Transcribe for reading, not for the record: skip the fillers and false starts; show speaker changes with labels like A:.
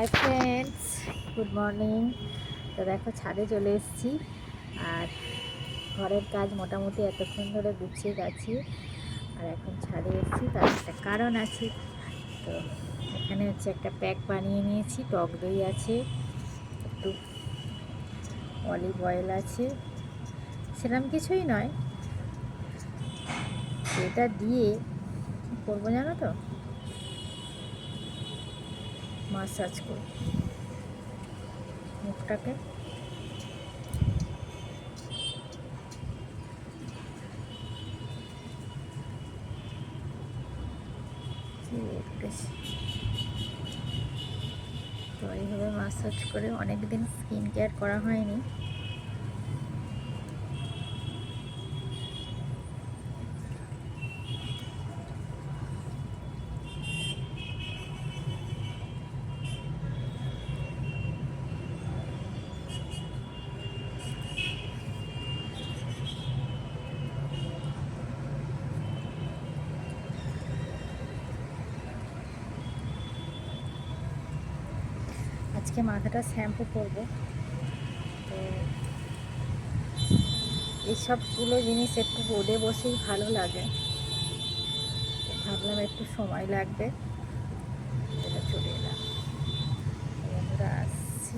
A: Hi friends, good morning. তো দেখো ছাদে চলে এসেছি আর ঘরের কাজ মোটামুটি এতক্ষণ ধরে গুছিয়ে গেছি। আর এখন ছাদে এসেছি, তার একটা কারণ আছে। তো এখানে হচ্ছে একটা প্যাক বানিয়ে নিয়েছি, টক দই আছে, একটু অলিভ অয়েল আছে, সেরকম কিছুই নয়। এটা দিয়ে কী করবো জানো তো, মাসাজ করব মুখটাকে। তো এইভাবে মাসাজ করে, অনেক দিন স্কিন কেয়ার করা হয়নি। আজকে মাথাটা শ্যাম্পু করব। তো এইসবগুলো জিনিস একটু রোদে বসেই ভালো লাগে, তো ভাবলাম একটু সময় লাগবে, এটা চলে এলাম। বন্ধুরা আসছি।